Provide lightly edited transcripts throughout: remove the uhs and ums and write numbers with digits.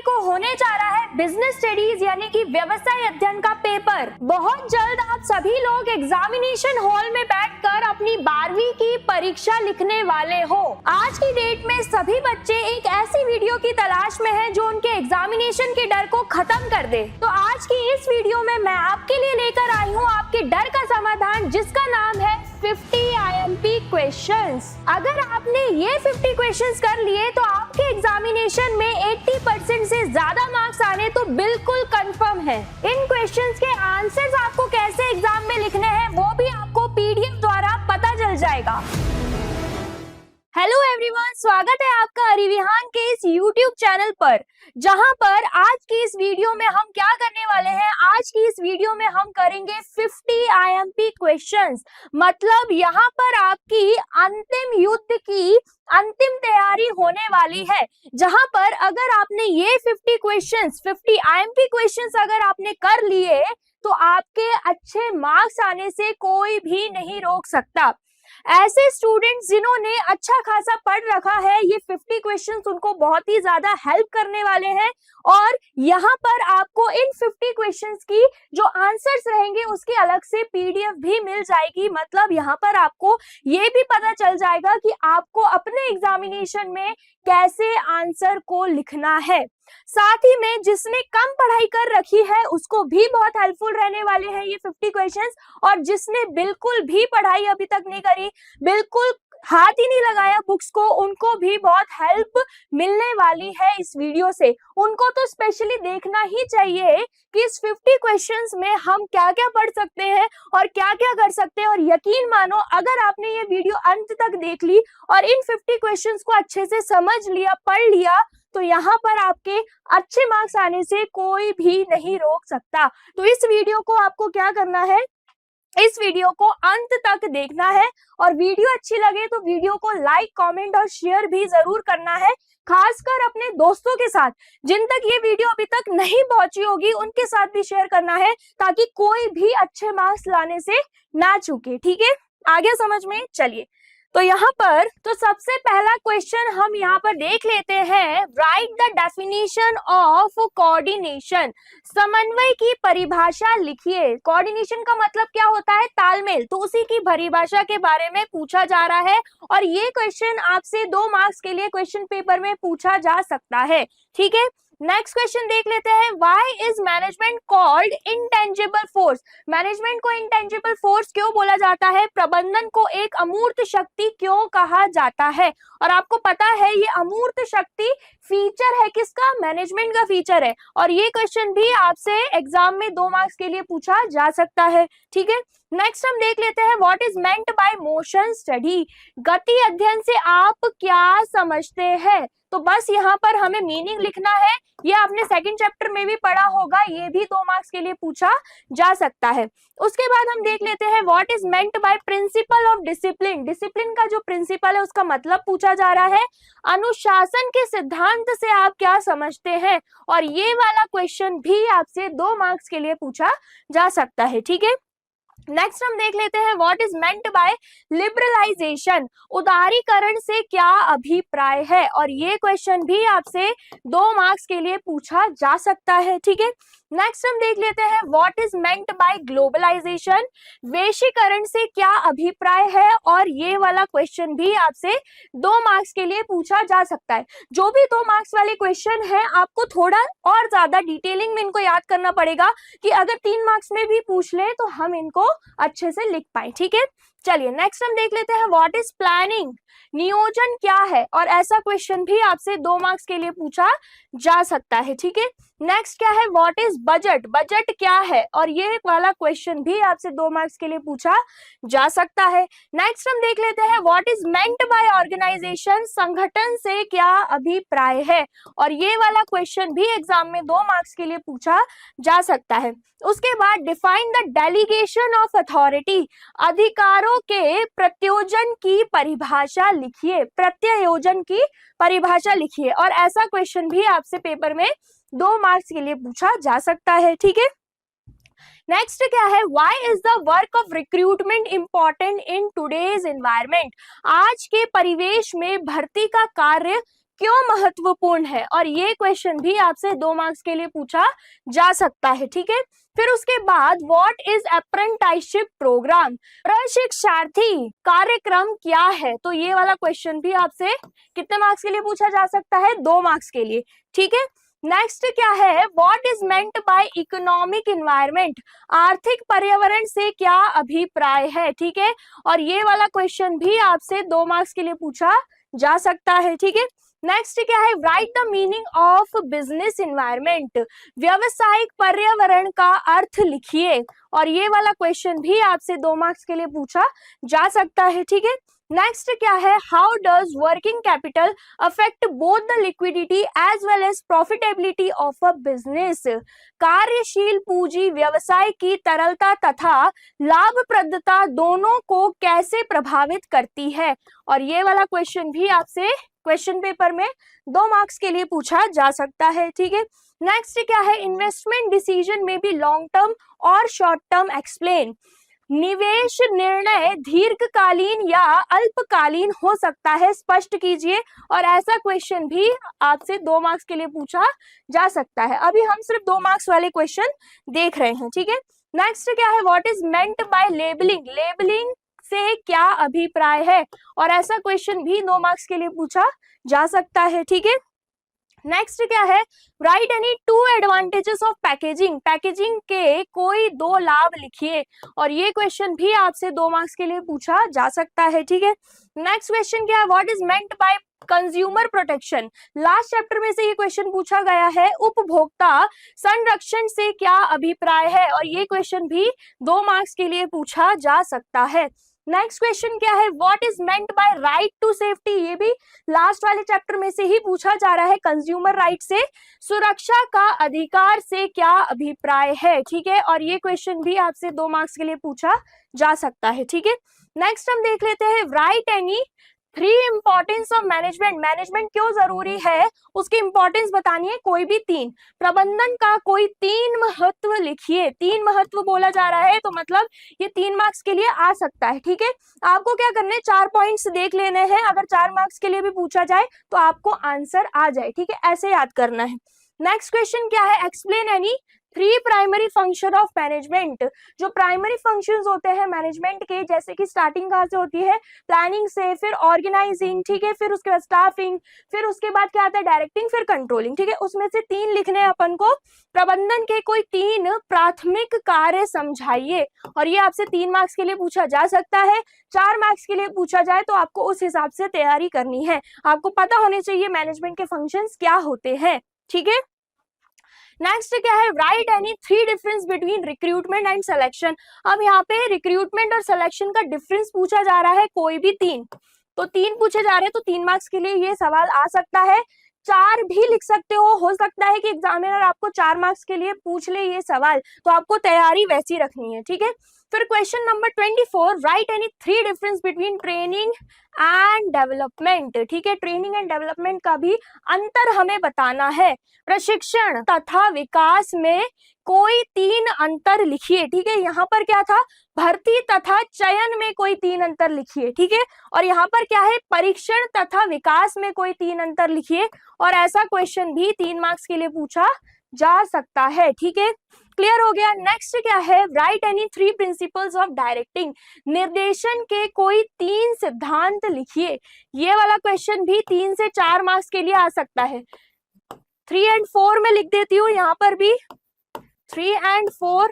को होने जा रहा है बिजनेस स्टडीज यानी कि व्यवसाय अध्ययन का पेपर। बहुत जल्द आप सभी लोग एग्जामिनेशन हॉल में बैठकर अपनी 12वीं की परीक्षा लिखने वाले हो। आज की डेट में सभी बच्चे एक ऐसी वीडियो की तलाश में हैं जो उनके एग्जामिनेशन के डर को खत्म कर दे। तो आज की इस वीडियो में मैं आपके लिए लेकर आई हूँ आपके डर का समाधान, जिसका नाम है 50 IMP क्वेश्चंस। अगर आपने ये 50 क्वेश्चंस कर लिए तो आपके एग्जामिनेशन में 80% से ज्यादा मार्क्स आने तो बिल्कुल कंफर्म है। इन क्वेश्चंस के आंसर्स आपको कैसे एग्जाम में लिखने हैं वो भी आपको PDF द्वारा पता चल जाएगा। हेलो एवरीवन, स्वागत है आपका अरिविहान के इस YouTube चैनल पर, जहां पर आज की इस वीडियो में हम क्या करने वाले हैं। आज की इस वीडियो में हम करेंगे 50 IMP क्वेश्चंस। मतलब यहाँ पर आपकी अंतिम युद्ध की अंतिम तैयारी होने वाली है, जहां पर अगर आपने ये 50 क्वेश्चंस 50 IMP क्वेश्चंस अगर आपने कर लिए तो आपके अच्छे मार्क्स आने से कोई भी नहीं रोक सकता। ऐसे स्टूडेंट्स जिन्होंने अच्छा खासा पढ़ रखा है, ये 50 क्वेश्चंस उनको बहुत ही ज्यादा हेल्प करने वाले हैं। और यहाँ पर आपको इन 50 क्वेश्चंस की जो आंसर्स रहेंगे उसकी अलग से PDF भी मिल जाएगी। मतलब यहाँ पर आपको ये भी पता चल जाएगा कि आपको अपने एग्जामिनेशन में कैसे आंसर को लिखना है। साथ ही में जिसने कम पढ़ाई कर रखी है उसको भी बहुत हेल्पफुल रहने वाले हैं ये 50 क्वेश्चंस। और जिसने बिल्कुल भी पढ़ाई अभी तक नहीं करी, बिल्कुल हाथ ही नहीं लगाया बुक्स को, उनको भी बहुत हेल्प मिलने वाली है इस वीडियो से। उनको तो स्पेशली देखना ही चाहिए कि इस 50 क्वेश्चंस में हम क्या क्या पढ़ सकते हैं और क्या क्या कर सकते हैं। और यकीन मानो, अगर आपने ये वीडियो अंत तक देख ली और इन 50 क्वेश्चंस को अच्छे से समझ लिया, पढ़ लिया, तो यहाँ पर आपके अच्छे मार्क्स आने से कोई भी नहीं रोक सकता। तो इस वीडियो को आपको क्या करना है, इस वीडियो को अंत तक देखना है। और वीडियो अच्छी लगे तो वीडियो को लाइक, कमेंट और शेयर भी जरूर करना है, खासकर अपने दोस्तों के साथ। जिन तक ये वीडियो अभी तक नहीं पहुंची होगी उनके साथ भी शेयर करना है, ताकि कोई भी अच्छे मार्क्स लाने से ना चूके। ठीक है, आगे समझ में। चलिए, तो यहाँ पर तो सबसे पहला क्वेश्चन हम यहाँ पर देख लेते हैं। Right the definition of coordination. समन्वय की परिभाषा लिखिए। कोऑर्डिनेशन का मतलब क्या होता है? तालमेल। तो उसी की परिभाषा के बारे में पूछा जा रहा है और ये क्वेश्चन आपसे 2 मार्क्स के लिए क्वेश्चन पेपर में पूछा जा सकता है। ठीक है, नेक्स्ट क्वेश्चन देख लेते हैं। Why is management called intangible force. Management को इंटेंजिबल फोर्स क्यों बोला जाता है? प्रबंधन को एक अमूर्त शक्ति क्यों कहा जाता है? और आपको पता है ये अमूर्त शक्ति फीचर है किसका? मैनेजमेंट का फीचर है। और ये क्वेश्चन भी आपसे एग्जाम में 2 मार्क्स के लिए पूछा जा सकता है। ठीक है, नेक्स्ट हम देख लेते हैं। What is meant bye motion study. गति अध्ययन से आप क्या समझते हैं? तो बस यहाँ पर हमें मीनिंग लिखना है। ये आपने सेकंड चैप्टर में भी पढ़ा होगा, ये भी 2 मार्क्स के लिए पूछा जा सकता है। उसके बाद हम देख लेते हैं what is meant by principle of discipline. Discipline का जो प्रिंसिपल है उसका मतलब पूछा जा रहा है। अनुशासन के सिद्धांत से आप क्या समझते हैं? और ये वाला क्वेश्चन भी आपसे 2 मार्क्स के लिए पूछा जा सकता है। ठीक है, नेक्स्ट हम देख लेते हैं what is meant by liberalisation. उदारीकरण से क्या अभिप्राय है? और ये क्वेश्चन भी आपसे 2 मार्क्स के लिए पूछा जा सकता है। ठीक है, नेक्स्ट हम देख लेते हैं what is meant by globalisation. वैश्वीकरण से क्या अभिप्राय है? और ये वाला क्वेश्चन भी आपसे 2 मार्क्स के लिए पूछा जा सकता है। जो भी 2 मार्क्स वाले क्वेश्चन है आपको थोड़ा और ज्यादा डिटेलिंग में इनको याद करना पड़ेगा कि अगर 3 मार्क्स में भी पूछ ले तो हम इनको अच्छे से लिख पाए। ठीक है, चलिए नेक्स्ट हम देख लेते हैं व्हाट इज प्लानिंग। नियोजन क्या है? और ऐसा क्वेश्चन भी आपसे 2 मार्क्स के लिए पूछा जा सकता है। ठीक है, नेक्स्ट क्या है? What is budget. बजट क्या है? और ये वाला क्वेश्चन भी आपसे 2 मार्क्स के लिए पूछा जा सकता है। नेक्स्ट हम देख लेते हैं what is meant by organisation. संगठन से क्या अभिप्राय है? और ये वाला क्वेश्चन भी एग्जाम में 2 मार्क्स के लिए पूछा जा सकता है। उसके बाद define the delegation of authority. अधिकारों के प्रत्योजन की परिभाषा लिखिए। प्रत्यायोजन की परिभाषा लिखिए। और ऐसा क्वेश्चन भी आपसे पेपर में 2 मार्क्स के लिए पूछा जा सकता है। ठीक है, नेक्स्ट क्या है? Why is the work of recruitment important in today's environment. आज के परिवेश में भर्ती का कार्य क्यों महत्वपूर्ण है, और ये क्वेश्चन भी आपसे 2 मार्क्स के लिए पूछा जा सकता है, ठीक है। फिर उसके बाद व्हाट इज अप्रेंटिसशिप प्रोग्राम, प्रशिक्षार्थी कार्यक्रम क्या है, तो ये वाला क्वेश्चन भी आपसे कितने मार्क्स के लिए पूछा जा सकता है, 2 मार्क्स के लिए, ठीक है। नेक्स्ट क्या है, what is meant bye economic environment, आर्थिक पर्यावरण से क्या अभिप्राय है, ठीक है, और ये वाला क्वेश्चन भी आपसे 2 मार्क्स के लिए पूछा जा सकता है, ठीक है। नेक्स्ट क्या है, right the meaning of business environment, व्यवसायिक पर्यावरण का अर्थ लिखिए, और ये वाला क्वेश्चन भी आपसे 2 मार्क्स के लिए पूछा जा सकता है, ठीक है। नेक्स्ट क्या है, how does working capital affect both the liquidity as well as profitability of a business, कार्यशील पूंजी व्यवसाय की तरलता तथा लाभप्रदता दोनों को कैसे प्रभावित करती है, और ये वाला क्वेश्चन भी आपसे क्वेश्चन पेपर में 2 मार्क्स के लिए पूछा जा सकता है, ठीक है। नेक्स्ट क्या है, इन्वेस्टमेंट डिसीजन में भी लॉन्ग टर्म और शॉर्ट टर्म एक्सप्लेन, निवेश निर्णय दीर्घकालीन या अल्पकालीन हो सकता है, स्पष्ट कीजिए, और ऐसा क्वेश्चन भी आपसे 2 मार्क्स के लिए पूछा जा सकता है। अभी हम सिर्फ 2 मार्क्स वाले क्वेश्चन देख रहे हैं, ठीक है। नेक्स्ट क्या है, what is meant bye labelling, labelling से क्या अभिप्राय है, और ऐसा क्वेश्चन भी 2 मार्क्स के लिए पूछा जा सकता है, ठीक है। नेक्स्ट क्या है, right any 2 advantages of packaging, packaging के कोई 2 लाभ लिखिए, और ये क्वेश्चन भी आपसे 2 मार्क्स के लिए पूछा जा सकता है, ठीक है। नेक्स्ट क्वेश्चन क्या है, what is meant by consumer protection, last chapter में से ये क्वेश्चन पूछा गया है, उपभोक्ता संरक्षण से क्या अभिप्राय है, और ये क्वेश्चन भी 2 मार्क्स के लिए पूछा जा सकता है। नेक्स्ट क्वेश्चन क्या है, what is meant by right to safety, ये भी लास्ट वाले चैप्टर में से ही पूछा जा रहा है, कंज्यूमर राइट से सुरक्षा का अधिकार से क्या अभिप्राय है, ठीक है, और ये क्वेश्चन भी आपसे 2 मार्क्स के लिए पूछा जा सकता है, ठीक है। नेक्स्ट हम देख लेते हैं, right any 3 importance of management, management क्यों जरूरी है उसकी इंपॉर्टेंस बतानी है, कोई भी 3, प्रबंधन का कोई 3 महत्व लिखिए, 3 महत्व बोला जा रहा है तो मतलब ये 3 मार्क्स के लिए आ सकता है, ठीक है। आपको क्या करना है, 4 पॉइंट्स देख लेने हैं, अगर 4 मार्क्स के लिए भी पूछा जाए तो आपको आंसर आ जाए, ठीक है, ऐसे याद करना है। नेक्स्ट क्वेश्चन क्या है, explain any 3 primary function of management, जो प्राइमरी फंक्शंस होते हैं मैनेजमेंट के, जैसे कि स्टार्टिंग कहाँ से होती है, प्लानिंग से, फिर ऑर्गेनाइजिंग, ठीक है, फिर उसके बाद स्टाफिंग, फिर उसके बाद क्या आता है, डायरेक्टिंग, फिर कंट्रोलिंग, ठीक है, उसमें से 3 लिखने हैं अपन को। प्रबंधन के कोई 3 प्राथमिक कार्य समझाइए, और ये आपसे 3 मार्क्स के लिए पूछा जा सकता है। 4 मार्क्स के लिए पूछा जाए तो आपको उस हिसाब से तैयारी करनी है, आपको पता होने चाहिए मैनेजमेंट के फंक्शंस क्या होते हैं, ठीक है। नेक्स्ट क्या है, right any 3 difference between recruitment and selection, अब यहाँ पे रिक्रूटमेंट और सिलेक्शन का डिफरेंस पूछा जा रहा है, कोई भी 3, तो 3 पूछे जा रहे हैं, तो 3 मार्क्स के लिए ये सवाल आ सकता है, 4 भी लिख सकते हो सकता है कि एग्जामिनर आपको 4 मार्क्स के लिए पूछ ले ये सवाल, तो आपको तैयारी वैसी रखनी है, ठीक है। फिर question number 24, right any 3 difference between training and development, ठीक है, ट्रेनिंग एंड डेवलपमेंट का भी अंतर हमें बताना है। प्रशिक्षण तथा विकास में कोई 3 अंतर लिखिए, ठीक है, यहाँ पर क्या था, भर्ती तथा चयन में कोई 3 अंतर लिखिए, ठीक है, और यहाँ पर क्या है, परीक्षण तथा विकास में कोई 3 अंतर लिखिए, और ऐसा क्वेश्चन भी 3 मार्क्स के लिए पूछा जा सकता है, ठीक है, क्लियर हो गया। नेक्स्ट क्या है, right any 3 principles of directing, निर्देशन के कोई 3 सिद्धांत लिखिए, ये वाला क्वेश्चन भी 3 से 4 मार्क्स के लिए आ सकता है। 3 और 4 में लिख देती हूँ, यहाँ पर भी 3 और 4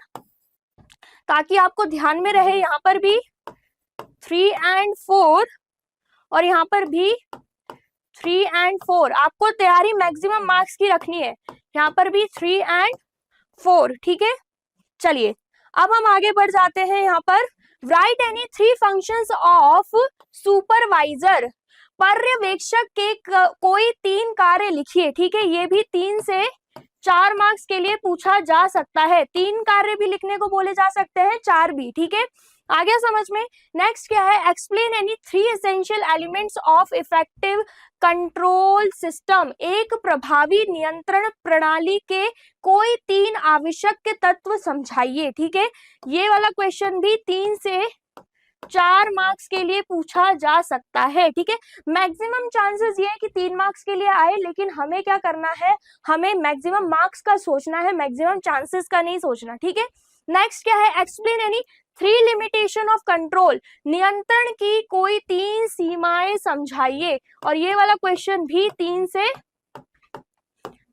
ताकि आपको ध्यान में रहे, यहाँ पर भी 3 और 4 और यहाँ पर भी 3 और 4, आपको तैयारी मैक्सिमम मार्क्स की रखनी है, यहाँ पर भी 3 और 4, ठीक है। चलिए अब हम आगे बढ़ जाते हैं, यहाँ पर right any 3 functions of supervisor, पर्यवेक्षक के कोई 3 कार्य लिखिए, ठीक है, ये भी 3 से 4 मार्क्स के लिए पूछा जा सकता है, 3 कार्य भी लिखने को बोले जा सकते हैं, 4 भी, ठीक है, आ गया समझ में। नेक्स्ट क्या है, explain any 3 essential elements of effective control system, एक प्रभावी नियंत्रण प्रणाली के कोई 3 आवश्यक तत्व समझाइए, ठीक है, ये वाला क्वेश्चन भी 3 से 4 मार्क्स के लिए पूछा जा सकता है। ठीक है, मैक्सिमम चांसेस ये है कि 3 मार्क्स के लिए आए, लेकिन हमें क्या करना है, हमें मैक्सिमम मार्क्स का सोचना है, मैक्सिमम चांसेस का नहीं सोचना। ठीक है, नेक्स्ट क्या है, explain any 3 limitation of control, नियंत्रण की कोई 3 सीमाएं समझाइए। और ये वाला क्वेश्चन भी 3 से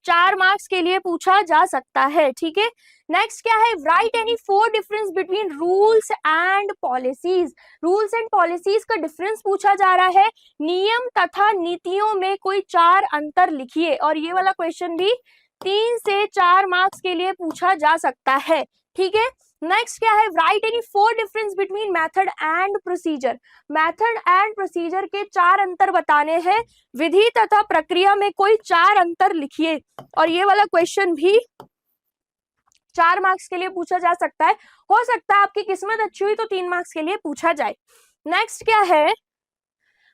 4 मार्क्स के लिए पूछा जा सकता है। ठीक है, नेक्स्ट क्या है, right any 4 difference between rules and policies, rules and policies का डिफरेंस पूछा जा रहा है, नियम तथा नीतियों में कोई 4 अंतर लिखिए। और ये वाला क्वेश्चन भी 3 से 4 मार्क्स के लिए पूछा जा सकता है। ठीक है, नेक्स्ट क्या है, right any 4 difference between method and procedure, method and procedure के 4 अंतर बताने हैं, विधि तथा प्रक्रिया में कोई 4 अंतर लिखिए। और ये वाला क्वेश्चन भी 4 मार्क्स के लिए पूछा जा सकता है। हो सकता है आपकी किस्मत अच्छी हुई तो 3 मार्क्स के लिए पूछा जाए। नेक्स्ट क्या है,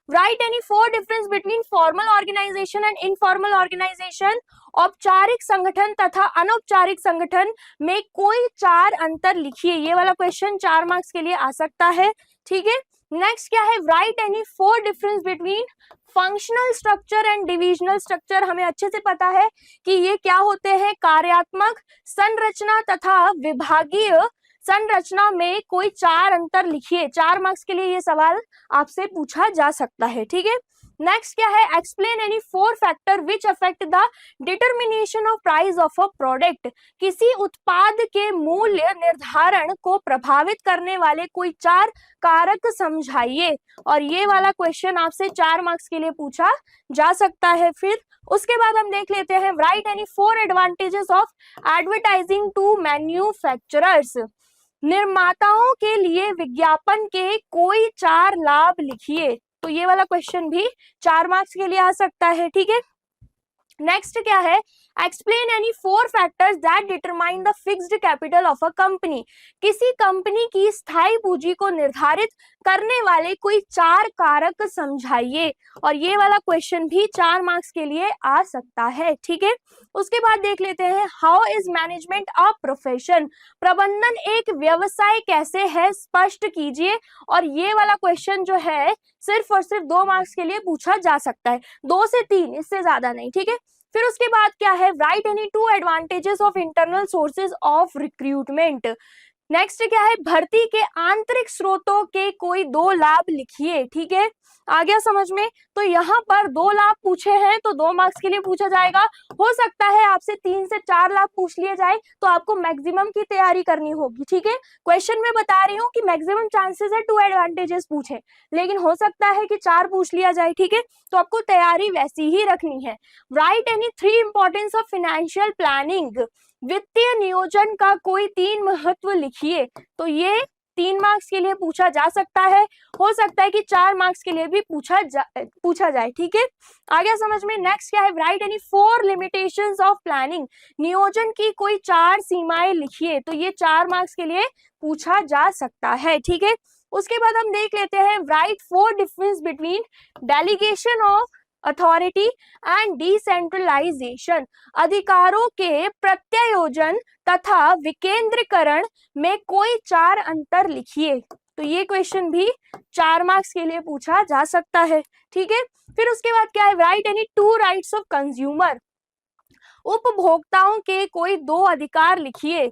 right any 4 difference between formal organisation and informal organisation, औपचारिक संगठन तथा अनौपचारिक संगठन में कोई 4 अंतर लिखिए। ये वाला क्वेश्चन 4 मार्क्स के लिए आ सकता है। ठीक है, नेक्स्ट क्या है, right any 4 difference between functional structure and divisional structure. हमें अच्छे से पता है कि ये क्या होते हैं, कार्यात्मक संरचना तथा विभागीय संरचना में कोई 4 अंतर लिखिए। 4 मार्क्स के लिए ये सवाल आपसे पूछा जा सकता है। ठीक है, नेक्स्ट क्या है, explain any 4 factor which affect the determination of price of a product, किसी उत्पाद के मूल्य निर्धारण को प्रभावित करने वाले कोई 4 कारक समझाइए। और ये वाला क्वेश्चन आपसे 4 मार्क्स के लिए पूछा जा सकता है। फिर उसके बाद हम देख लेते हैं, right any 4 advantages of advertising to manufacturers, निर्माताओं के लिए विज्ञापन के कोई 4 लाभ लिखिए। तो ये वाला क्वेश्चन भी 4 मार्क्स के लिए आ सकता है। ठीक है, नेक्स्ट क्या है, explain any 4 factors that determine the fixed capital of a company, किसी कंपनी की स्थायी पूंजी को निर्धारित करने वाले कोई 4 कारक समझाइए। और ये वाला क्वेश्चन भी 4 मार्क्स के लिए आ सकता है। ठीक है, उसके बाद देख लेते हैं, how is management a profession, प्रबंधन एक व्यवसाय कैसे है, स्पष्ट कीजिए। और ये वाला क्वेश्चन जो है सिर्फ और सिर्फ 2 मार्क्स के लिए पूछा जा सकता है, 2 से 3, इससे ज्यादा नहीं। ठीक है, फिर उसके बाद क्या है, right any 2 advantages of internal sources of recruitment, next क्या है, भर्ती के आंतरिक स्रोतों के कोई 2 लाभ लिखिए। ठीक है, आ गया समझ में। तो यहाँ पर 2 लाभ पूछे हैं तो 2 मार्क्स के लिए पूछा जाएगा। हो सकता है आपसे 3 से 4 लाभ पूछ लिए जाए, तो आपको मैक्सिमम की तैयारी करनी होगी। ठीक है, क्वेश्चन में बता रही हूँ कि मैक्सिमम चांसेस है 2 एडवांटेजेस पूछे, लेकिन हो सकता है कि 4 पूछ लिया जाए। ठीक है, तो आपको तैयारी वैसी ही रखनी है। Right any 3 importance of financial planning, वित्तीय नियोजन का कोई 3 महत्व लिखिए। तो ये 3 मार्क्स के लिए पूछा जा सकता है। हो सकता है कि 4 मार्क्स के लिए भी पूछा जाए। ठीक है, आ गया समझ में। नेक्स्ट क्या है, right any 4 limitations of planning, नियोजन की कोई 4 सीमाएं लिखिए। तो ये 4 मार्क्स के लिए पूछा जा सकता है। ठीक है, उसके बाद हम देख लेते हैं, right 4 difference between delegation of authority and decentralisation, अधिकारों के प्रत्यायोजन तथा विकेंद्रीकरण में कोई 4 अंतर लिखिए। तो ये क्वेश्चन भी 4 मार्क्स के लिए पूछा जा सकता है। ठीक है, फिर उसके बाद क्या है, right any 2 rights of consumer, उपभोक्ताओं के कोई 2 अधिकार लिखिए।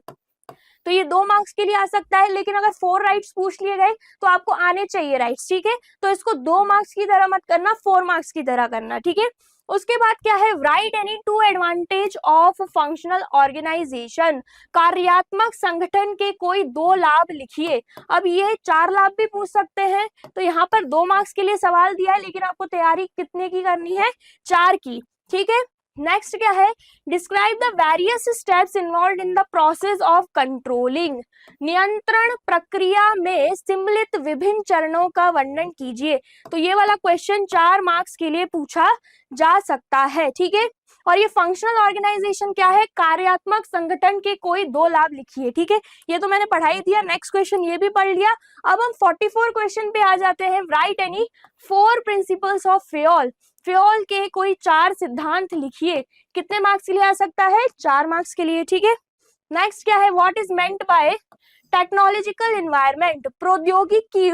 तो ये 2 मार्क्स के लिए आ सकता है, लेकिन अगर 4 राइट्स पूछ लिए गए तो आपको आने चाहिए राइट्स। ठीक है, तो इसको 2 मार्क्स की तरह मत करना, 4 मार्क्स की तरह करना। ठीक है, उसके बाद क्या है, right any 2 advantage of functional organisation, कार्यात्मक संगठन के कोई 2 लाभ लिखिए। अब ये 4 लाभ भी पूछ सकते हैं, तो यहाँ पर 2 मार्क्स के लिए सवाल दिया है, लेकिन आपको तैयारी कितने की करनी है, 4 की। ठीक है, नेक्स्ट क्या है, describe the various steps involve in the process of controlling, नियंत्रण प्रक्रिया में सम्मिलित विभिन्न चरणों का वर्णन कीजिए। तो ये वाला क्वेश्चन 4 मार्क्स के लिए पूछा जा सकता है। ठीक है, और ये फंक्शनल ऑर्गेनाइजेशन क्या है, कार्यात्मक संगठन के कोई 2 लाभ लिखिए। ठीक है, ये तो मैंने पढ़ाई दिया, नेक्स्ट क्वेश्चन ये भी पढ़ लिया। अब हम 44 क्वेश्चन पे आ जाते हैं, right any 4 principles of Fayol, Fayol के कोई 4 सिद्धांत लिखिए। कितने मार्क्स के लिए आ सकता है, 4 मार्क्स के लिए। ठीक है, नेक्स्ट क्या है, what is meant bye technological environment, प्रौद्योगिकी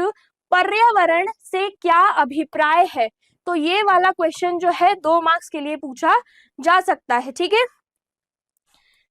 पर्यावरण से क्या अभिप्राय है। तो ये वाला क्वेश्चन जो है 2 मार्क्स के लिए पूछा जा सकता है, ठीक है।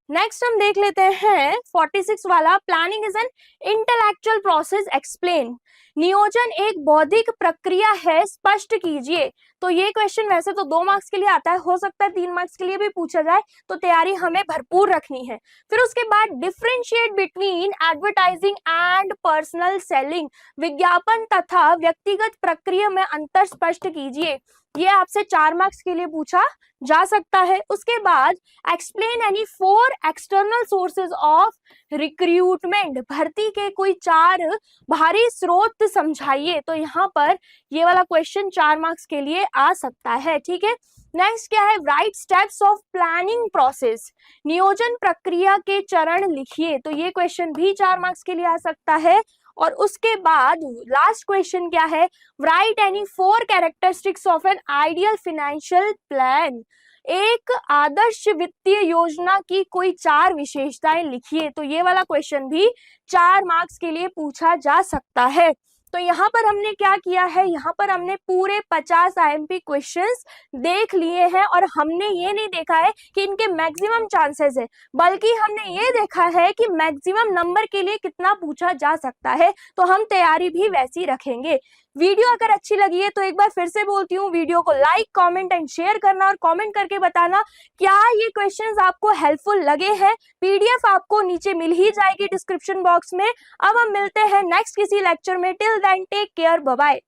नेक्स्ट हम देख लेते हैं 46 वाला, planning is an intellectual process, explain. नियोजन एक बौद्धिक प्रक्रिया है, स्पष्ट कीजिए। तो ये क्वेश्चन वैसे तो 2 मार्क्स के लिए आता है, हो सकता है 3 मार्क्स के लिए भी पूछा जाए, तो तैयारी हमें भरपूर रखनी है। फिर उसके बाद differentiate between advertising and personal selling, विज्ञापन तथा व्यक्तिगत प्रक्रिया में अंतर स्पष्ट कीजिए। ये आपसे 4 मार्क्स के लिए पूछा जा सकता है। उसके बाद explain any 4 external sources of recruitment, भर्ती के कोई 4 बाहरी स्रोत समझाइए। तो यहाँ पर ये वाला क्वेश्चन 4 मार्क्स के लिए आ सकता है, ठीक है। नेक्स्ट क्या है, right steps of planning process, नियोजन प्रक्रिया के चरण लिखिए। तो ये क्वेश्चन भी 4 मार्क्स के लिए आ सकता है। और उसके बाद लास्ट क्वेश्चन क्या है, right any 4 characteristics of an ideal financial plan, एक आदर्श वित्तीय योजना की कोई 4 विशेषताएं लिखिए। तो ये वाला क्वेश्चन भी 4 मार्क्स के लिए पूछा जा सकता है। तो यहाँ पर हमने क्या किया है, यहाँ पर हमने पूरे 50 IMP क्वेश्चंस देख लिए हैं और हमने ये नहीं देखा है कि इनके मैक्सिमम चांसेस है, बल्कि हमने ये देखा है कि मैक्सिमम नंबर के लिए कितना पूछा जा सकता है। तो हम तैयारी भी वैसी रखेंगे। वीडियो अगर अच्छी लगी है तो एक बार फिर से बोलती हूँ, वीडियो को लाइक, कमेंट एंड शेयर करना और कमेंट करके बताना क्या ये क्वेश्चंस आपको हेल्पफुल लगे हैं। PDF आपको नीचे मिल ही जाएगी डिस्क्रिप्शन बॉक्स में। अब हम मिलते हैं नेक्स्ट किसी लेक्चर में। Till then take care, bye bye.